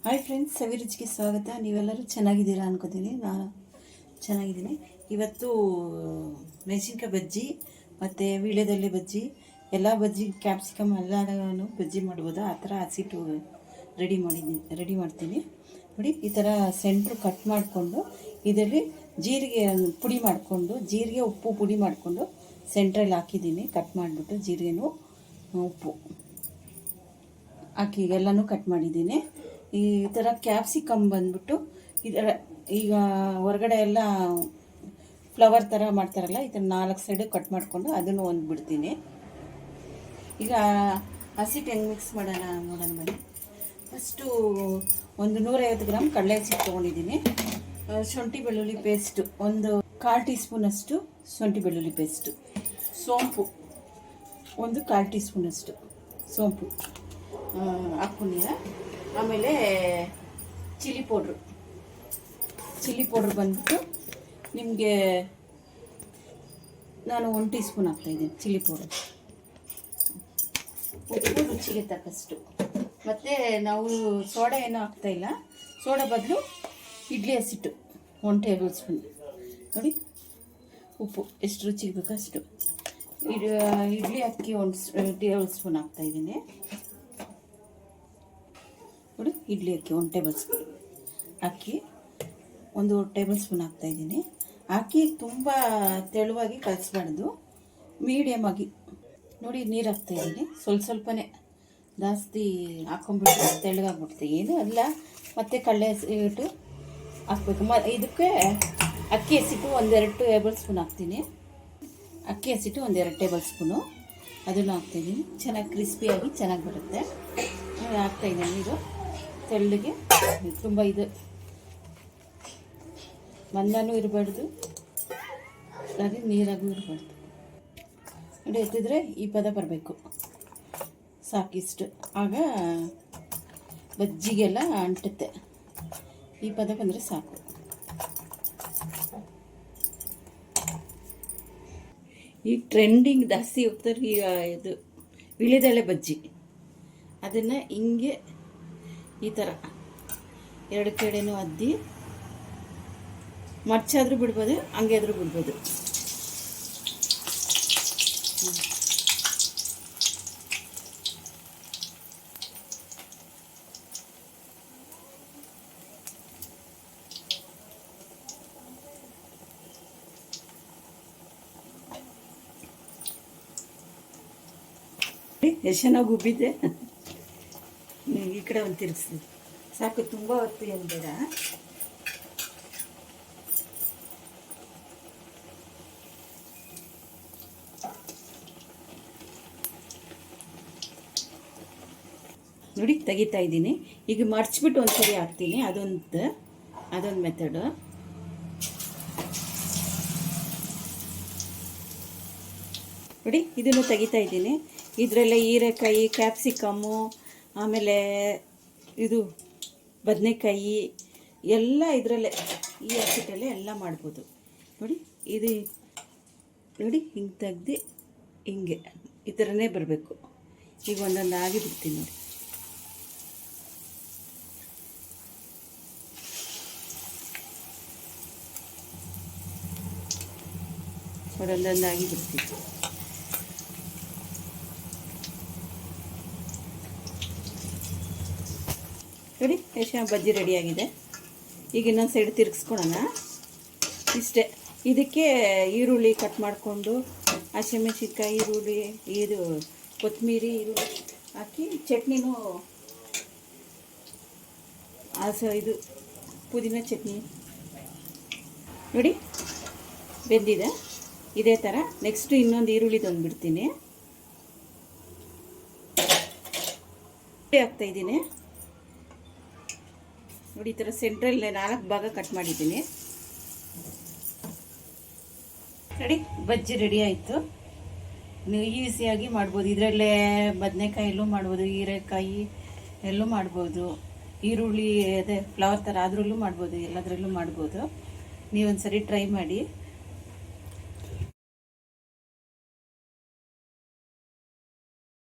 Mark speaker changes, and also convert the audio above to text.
Speaker 1: Hi friends, ಸವಿರುಚಿಗೆ ಸ್ವಾಗತ. ನೀವೆಲ್ಲರೂ ಚೆನ್ನಾಗಿದ್ದೀರಾ ಅನ್ಕೋತೀನಿ. ನಾನು ಚೆನ್ನಾಗಿದ್ದೀನಿ. ಇವತ್ತು ಮೆಣಸಿನ್ಕಾಯಿ ಬಜ್ಜಿ ಮತ್ತು ವೀಳ್ಯದೆಲೆ ಬಜ್ಜಿ, ಎಲ್ಲ ಬಜ್ಜಿ, ಕ್ಯಾಪ್ಸಿಕಮ್ ಎಲ್ಲನೂ ಬಜ್ಜಿ ಮಾಡ್ಬೋದು. ಆ ಥರ ಹಸಿಟ್ಟು ರೆಡಿ ಮಾಡ್ತೀನಿ ನೋಡಿ. ಈ ಥರ ಸೆಂಟ್ರ್ ಕಟ್ ಮಾಡಿಕೊಂಡು ಇದರಲ್ಲಿ ಜೀರಿಗೆ ಪುಡಿ ಮಾಡಿಕೊಂಡು, ಜೀರಿಗೆ ಉಪ್ಪು ಪುಡಿ ಮಾಡಿಕೊಂಡು ಸೆಂಟ್ರಲ್ಲಿ ಹಾಕಿದ್ದೀನಿ. ಕಟ್ ಮಾಡಿಬಿಟ್ಟು ಜೀರಿಗೆನೂ ಉಪ್ಪು ಹಾಕಿ ಎಲ್ಲನೂ ಕಟ್ ಮಾಡಿದ್ದೀನಿ. ಈ ಥರ ಕ್ಯಾಪ್ಸಿಕಮ್ ಬಂದ್ಬಿಟ್ಟು ಇದರ ಈಗ ಹೊರಗಡೆ ಎಲ್ಲ ಫ್ಲವರ್ ಥರ ಮಾಡ್ತಾರಲ್ಲ, ಈ ಥರ 4 ಸೈಡು ಕಟ್ ಮಾಡಿಕೊಂಡು ಅದನ್ನು ಒಂದು ಬಿಡ್ತೀನಿ. ಈಗ ಹಸಿಟ್ಟು ಹೆಂಗೆ ಮಿಕ್ಸ್ ಮಾಡೋಣ ನೋಡೋಣ ಬನ್ನಿ. ಫಸ್ಟು ಒಂದು 150 ಗ್ರಾಮ್ ಕಡಲೆ ಹಸಿಟ್ಟು ತೊಗೊಂಡಿದ್ದೀನಿ. ಶುಂಠಿ ಬೆಳ್ಳುಳ್ಳಿ ಪೇಸ್ಟು ಒಂದು 1/4 ಟೀ ಸ್ಪೂನಷ್ಟು ಶುಂಠಿ ಬೆಳ್ಳುಳ್ಳಿ ಪೇಸ್ಟು, ಸೋಂಪು ಒಂದು 1/4 ಟೀ ಸ್ಪೂನಷ್ಟು ಸೋಂಪು ಹಾಕ್ಕೊಂಡಿರ. ಆಮೇಲೆ ಚಿಲ್ಲಿ ಪೌಡ್ರ್ ಬಂದ್ಬಿಟ್ಟು ನಿಮಗೆ ನಾನು 1 ಟೀ ಸ್ಪೂನ್ ಹಾಕ್ತಾಯಿದ್ದೀನಿ ಚಿಲ್ಲಿ ಪೌಡ್ರ್. ಉಪ್ಪು ರುಚಿಗೆ ತಕ್ಕಷ್ಟು. ಮತ್ತು ನಾವು ಸೋಡಾ ಏನೂ ಹಾಕ್ತಾಯಿಲ್ಲ. ಸೋಡಾ ಬದಲು ಇಡ್ಲಿ ಹಸಿಟ್ಟು 1 ಟೇಬಲ್ ಸ್ಪೂನ್ ನೋಡಿ. ಉಪ್ಪು ಎಷ್ಟು ರುಚಿಗೆ ಬೇಕೋ ಅಷ್ಟು. ಇಡ್ಲಿ ಅಕ್ಕಿ 1 ಟೇಬಲ್ ಸ್ಪೂನ್ ಹಾಕ್ತಾಯಿದ್ದೀನಿ ನೋಡಿ. ಇಡ್ಲಿ ಅಕ್ಕಿ 1 ಟೇಬಲ್ ಸ್ಪೂನ್ ಅಕ್ಕಿ 1 ಟೇಬಲ್ ಸ್ಪೂನ್ ಹಾಕ್ತಾಯಿದ್ದೀನಿ. ಹಾಕಿ ತುಂಬ ತೆಳುವಾಗಿ ಕಲಿಸ್ಬಾರ್ದು, ಮೀಡಿಯಮ್ ಆಗಿ ನೋಡಿ. ನೀರು ಹಾಕ್ತಾಯಿದ್ದೀನಿ ಸ್ವಲ್ಪನೇ, ಜಾಸ್ತಿ ಹಾಕ್ಕೊಂಬಿಟ್ಟು ತೆಳ್ಳಗಾಗ್ಬಿಡ್ತೆ, ಏನೂ ಅಲ್ಲ. ಮತ್ತು ಕಡಲೆ ಹಸಿಟ್ಟು ಹಾಕ್ಬೇಕು. ಇದಕ್ಕೆ ಅಕ್ಕಿ ಹಸಿಟ್ಟು 1-2 ಟೇಬಲ್ ಸ್ಪೂನ್ ಹಾಕ್ತೀನಿ. ಅಕ್ಕಿ ಹಸಿಟ್ಟು 1-2 ಟೇಬಲ್ ಸ್ಪೂನು ಅದನ್ನು ಹಾಕ್ತಾಯಿದ್ದೀನಿ. ಚೆನ್ನಾಗಿ ಕ್ರಿಸ್ಪಿಯಾಗಿ ಚೆನ್ನಾಗಿ ಬರುತ್ತೆ. ಹಾಕ್ತಾಯಿದ್ದೀನಿ ನೀರು ತೆಳ್ಳಗೆ. ತುಂಬ ಇದು ಮಂದನೂ ಇರಬಾರ್ದು, ಅದೇ ನೀರಾಗೂ ಇರಬಾರ್ದು ನೋಡಿ. ಎತ್ತಿದ್ರೆ ಈ ಪದ ಬರಬೇಕು, ಸಾಕಿಷ್ಟು. ಆಗ ಬಜ್ಜಿಗೆಲ್ಲ ಅಂಟುತ್ತೆ. ಈ ಪದ ಬಂದರೆ ಸಾಕು. ಈಗ ಟ್ರೆಂಡಿಂಗ್ ಜಾಸ್ತಿ ಹೋಗ್ತಾರೆ ಈಗ ಇದು ವೀಳ್ಯದೆಲೆ ಬಜ್ಜಿ. ಅದನ್ನು ಹಿಂಗೆ ಈ ಥರ 2 ಕಡೆನೂ ಅದ್ದಿ ಮರ್ಚಾದರೂ ಬಿಡ್ಬೋದು, ಹಂಗೆ ಆದರೂ ಬಿಡ್ಬೋದು. ಎಷ್ಟು ಚೆನ್ನಾಗಿ ಉಬ್ಬಿದೆ. ಈ ಕಡೆ ಒಂದು ತಿರುಗಿಸ್ತೀನಿ ಸಾಕು, ತುಂಬ ಹೊತ್ತು ಏನು ಬೇಡ. ನೋಡಿ ತೆಗಿತಾ ಇದ್ದೀನಿ. ಈಗ ಮರ್ಚ್ಬಿಟ್ಟು ಒಂದ್ಸರಿ ಹಾಕ್ತೀನಿ. ಅದೊಂದು ಮೆಥಡು. ನೋಡಿ ಇದನ್ನು ತೆಗಿತಾ ಇದ್ದೀನಿ. ಇದರಲ್ಲೇ ಹೀರೆಕಾಯಿ, ಕ್ಯಾಪ್ಸಿಕಮ್ಮು, ಆಮೇಲೆ ಇದು ಬದನೆಕಾಯಿ ಎಲ್ಲ ಇದರಲ್ಲೇ, ಈ ಹಸಿಟ್ಟಲ್ಲೇ ಎಲ್ಲ ಮಾಡ್ಬೋದು ನೋಡಿ. ಇದು ನೋಡಿ ಹಿಂಗೆ ತೆಗ್ದು ಹಿಂಗೆ ಈ ಥರನೇ ಬರಬೇಕು. ಈಗ ಒಂದೊಂದು ಆಗಿ ಬಿಡ್ತೀನಿ ನೋಡಿ. ಒಂದೊಂದು ಆಗಿ ಬಿಡ್ತೀನಿ. ನೋಡಿ ಎಷ್ಟು ಬಜ್ಜಿ ರೆಡಿಯಾಗಿದೆ. ಈಗ ಇನ್ನೊಂದು ಸೈಡ್ ತಿರುಗಿಸ್ಕೊಳೋಣ. ಇಷ್ಟೇ. ಇದಕ್ಕೆ ಈರುಳ್ಳಿ ಕಟ್ ಮಾಡಿಕೊಂಡು, ಹಸಿಮೆಣಸಿನ್ಕಾಯಿ, ಈರುಳ್ಳಿ, ಇದು ಕೊತ್ತಂಬರಿ, ಈರುಳ್ಳಿ ಹಾಕಿ ಚಟ್ನಿನೂ ಇದು ಪುದೀನ ಚಟ್ನಿ ನೋಡಿ ಬೆಂದಿದೆ. ಇದೇ ಥರ ನೆಕ್ಸ್ಟು ಇನ್ನೊಂದು ಈರುಳ್ಳಿದೊಂದು ಬಿಡ್ತೀನಿ. ಹಾಕ್ತಾಯಿದ್ದೀನಿ ನೋಡಿ. ಈ ಥರ ಸೆಂಟ್ರಲ್ಲಿ 4 ಭಾಗ ಕಟ್ ಮಾಡಿದ್ದೀನಿ ನೋಡಿ. ಬಜ್ಜಿ ರೆಡಿ ಆಯಿತು. ನೀವು ಈಸಿಯಾಗಿ ಮಾಡ್ಬೋದು. ಇದರಲ್ಲೇ ಬದನೆಕಾಯಲ್ಲೂ ಮಾಡ್ಬೋದು, ಹೀರೆಕಾಯಿ ಎಲ್ಲೂ ಮಾಡ್ಬೋದು, ಈರುಳ್ಳಿ ಅದೇ ಫ್ಲವರ್ ಥರ ಅದರಲ್ಲೂ ಮಾಡ್ಬೋದು, ಎಲ್ಲದರಲ್ಲೂ ಮಾಡ್ಬೋದು. ನೀವೊಂದು ಸರಿ ಟ್ರೈ ಮಾಡಿ.